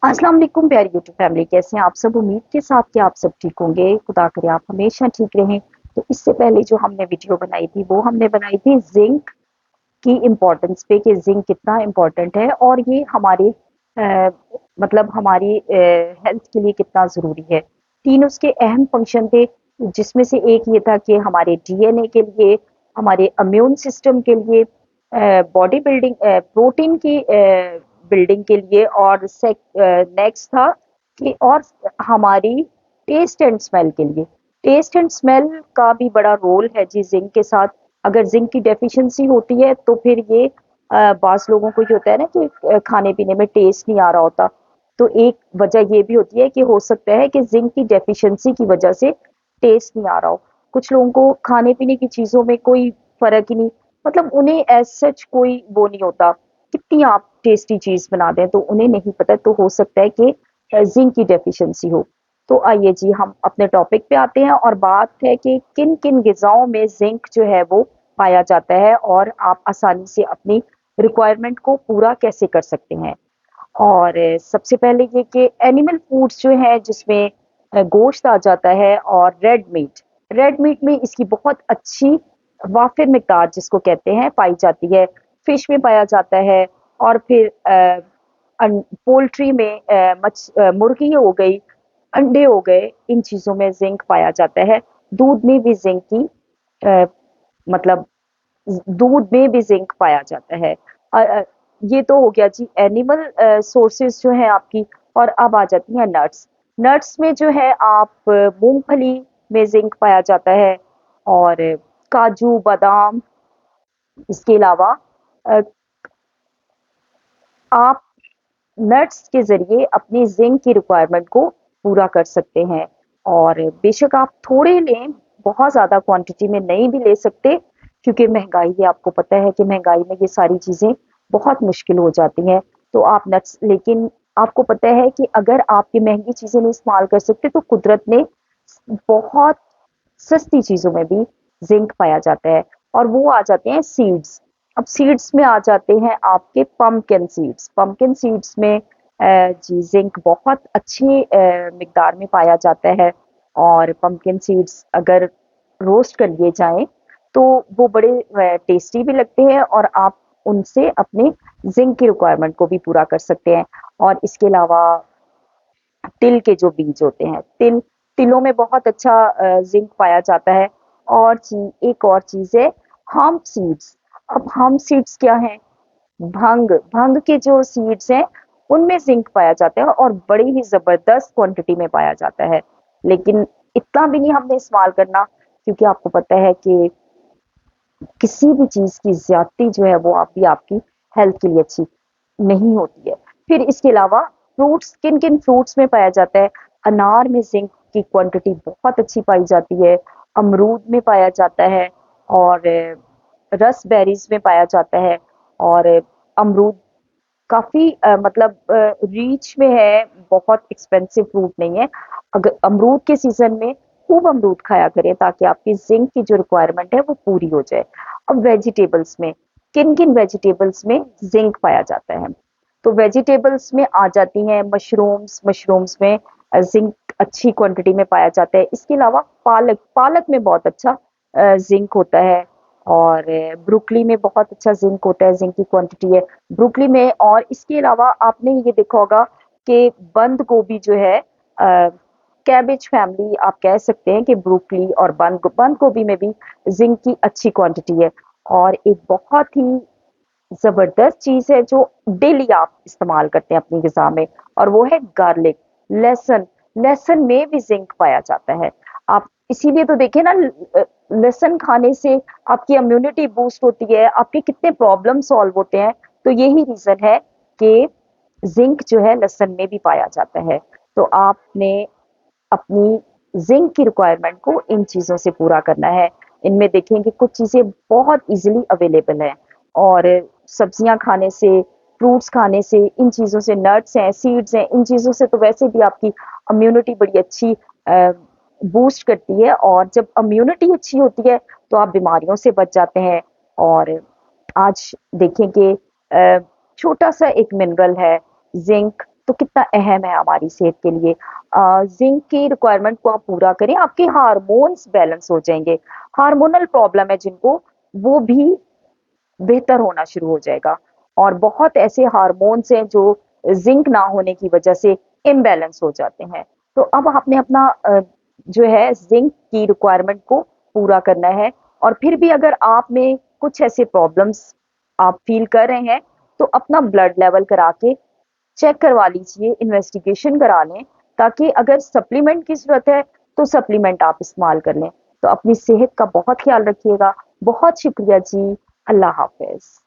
अस्सलाम वालेकुम प्यारी यूट्यूब फैमिली, कैसे हैं आप सब। उम्मीद के साथ कि आप सब ठीक होंगे। खुदा करे आप हमेशा ठीक रहें। तो इससे पहले जो हमने वीडियो बनाई थी वो हमने बनाई थी जिंक की इम्पोर्टेंस पे कि जिंक कितना इम्पोर्टेंट है और ये हमारे मतलब हमारी हेल्थ के लिए कितना ज़रूरी है। तीन उसके अहम फंक्शन थे, जिसमें से एक ये था कि हमारे डीएनए के लिए, हमारे इम्यून सिस्टम के लिए, बॉडी बिल्डिंग, प्रोटीन की बिल्डिंग के लिए, और नेक्स्ट था कि और हमारी टेस्ट एंड स्मेल के लिए। टेस्ट एंड स्मेल का भी बड़ा रोल है जी जिंक के साथ। अगर जिंक की डेफिशिएंसी होती है तो फिर ये बास लोगों को ये होता है ना कि खाने पीने में टेस्ट नहीं आ रहा होता। तो एक वजह ये भी होती है कि हो सकता है कि जिंक की डेफिशिएंसी की वजह से टेस्ट नहीं आ रहा हो। कुछ लोगों को खाने पीने की चीजों में कोई फर्क ही नहीं, मतलब उन्हें एज सच कोई वो नहीं होता। कितनी आप टेस्टी चीज बना दें तो उन्हें नहीं पता, तो हो सकता है कि जिंक की डेफिशिएंसी हो। तो आइए जी हम अपने टॉपिक पे आते हैं और बात है कि किन किन गिजाओं में जिंक जो है वो पाया जाता है और आप आसानी से अपनी रिक्वायरमेंट को पूरा कैसे कर सकते हैं। और सबसे पहले ये कि एनिमल फूड्स जो है जिसमें गोश्त आ जाता है, और रेड मीट में इसकी बहुत अच्छी वाफिर मिकदार जिसको कहते हैं पाई जाती है। फिश में पाया जाता है, और फिर पोल्ट्री में मुर्गी हो गई, अंडे हो गए, इन चीजों में जिंक पाया जाता है। दूध में भी जिंक की अ, मतलब दूध में भी जिंक पाया जाता है। ये तो हो गया जी एनिमल सोर्सेज जो है आपकी। और अब आ जाती हैं नट्स। नट्स में जो है आप मूंगफली में जिंक पाया जाता है, और काजू बादाम। इसके अलावा अ, आप नट्स के ज़रिए अपनी ज़िंक की रिक्वायरमेंट को पूरा कर सकते हैं। और बेशक आप थोड़े लें, बहुत ज़्यादा क्वांटिटी में नहीं भी ले सकते, क्योंकि महँगाई है, आपको पता है कि महँगाई में ये सारी चीज़ें बहुत मुश्किल हो जाती हैं। तो आप नट्स, लेकिन आपको पता है कि अगर आप ये महँगी चीज़ें नहीं इस्तेमाल कर सकते, तो कुदरत ने बहुत सस्ती चीज़ों में भी ज़िंक पाया जाता है, और वो आ जाते हैं सीड्स। अब सीड्स में आ जाते हैं आपके पम्पकिन सीड्स। पम्पकिन सीड्स में जी ज़िंक बहुत अच्छी मिकदार में पाया जाता है। और पम्पकिन सीड्स अगर रोस्ट कर लिए जाएँ, तो वो बड़े टेस्टी भी लगते हैं, और आप उनसे अपने ज़िंक की रिक्वायरमेंट को भी पूरा कर सकते हैं। और इसके अलावा तिल के जो बीज होते हैं, तिलों में बहुत अच्छा जिंक पाया जाता है। और एक और चीज है हम्प सीड्स। अब हम्प सीड्स क्या है? भंग भंग के जो सीड्स हैं उनमें जिंक पाया जाता है, और बड़ी ही जबरदस्त क्वांटिटी में पाया जाता है। लेकिन इतना भी नहीं हमने इस्तेमाल करना, क्योंकि आपको पता है कि किसी भी चीज की ज्यादती जो है वो आप भी आपकी हेल्थ के लिए अच्छी नहीं होती है। फिर इसके अलावा फ्रूट्स, किन किन फ्रूट्स में पाया जाता है? अनार में जिंक की क्वांटिटी बहुत अच्छी पाई जाती है, अमरूद में पाया जाता है, और रसबेरीज में पाया जाता है। और अमरूद काफी मतलब रीच में है, बहुत एक्सपेंसिव फ्रूट नहीं है। अगर अमरूद के सीजन में खूब अमरूद खाया करें, ताकि आपकी जिंक की जो रिक्वायरमेंट है वो पूरी हो जाए। अब वेजिटेबल्स में, किन किन वेजिटेबल्स में जिंक पाया जाता है? तो वेजिटेबल्स में आ जाती हैं मशरूम्स। मशरूम्स में जिंक अच्छी क्वांटिटी में पाया जाता है। इसके अलावा पालक, पालक में बहुत अच्छा जिंक होता है। और ब्रोकली में बहुत अच्छा जिंक होता है, जिंक की क्वांटिटी है ब्रोकली में। और इसके अलावा आपने ये देखा होगा कि बंद गोभी जो है, कैबेज फैमिली आप कह सकते हैं कि ब्रोकली और बंद गोभी में भी जिंक की अच्छी क्वांटिटी है। और एक बहुत ही जबरदस्त चीज है जो डेली आप इस्तेमाल करते हैं अपनी ग़िज़ा में, और वो है गार्लिक, लहसुन। लहसुन में भी जिंक पाया जाता है। आप इसीलिए तो देखिए ना, लहसुन खाने से आपकी इम्यूनिटी बूस्ट होती है, आपके कितने प्रॉब्लम सॉल्व होते हैं। तो यही रीजन है कि जिंक जो है लहसुन में भी पाया जाता है। तो आपने अपनी जिंक की रिक्वायरमेंट को इन चीज़ों से पूरा करना है। इनमें देखें कि कुछ चीज़ें बहुत ईज़िली अवेलेबल हैं, और सब्जियाँ खाने से, फ्रूट्स खाने से, इन चीज़ों से, नट्स हैं, सीड्स हैं, इन चीज़ों से तो वैसे भी आपकी इम्यूनिटी बड़ी अच्छी बूस्ट करती है। और जब इम्यूनिटी अच्छी होती है तो आप बीमारियों से बच जाते हैं। और आज देखें कि छोटा सा एक मिनरल है जिंक, तो कितना अहम है हमारी सेहत के लिए। जिंक की रिक्वायरमेंट को आप पूरा करें, आपके हार्मोन्स बैलेंस हो जाएंगे। हार्मोनल प्रॉब्लम है जिनको, वो भी बेहतर होना शुरू हो जाएगा। और बहुत ऐसे हार्मोन्स हैं जो जिंक ना होने की वजह से इम्बैलेंस हो जाते हैं। तो अब आपने अपना जो है जिंक की रिक्वायरमेंट को पूरा करना है। और फिर भी अगर आप में कुछ ऐसे प्रॉब्लम्स आप फील कर रहे हैं, तो अपना ब्लड लेवल करा के चेक करवा लीजिए, इन्वेस्टिगेशन करा लें, ताकि अगर सप्लीमेंट की जरूरत है तो सप्लीमेंट आप इस्तेमाल कर लें। तो अपनी सेहत का बहुत ख्याल रखिएगा। बहुत शुक्रिया जी। अल्लाह हाफिज।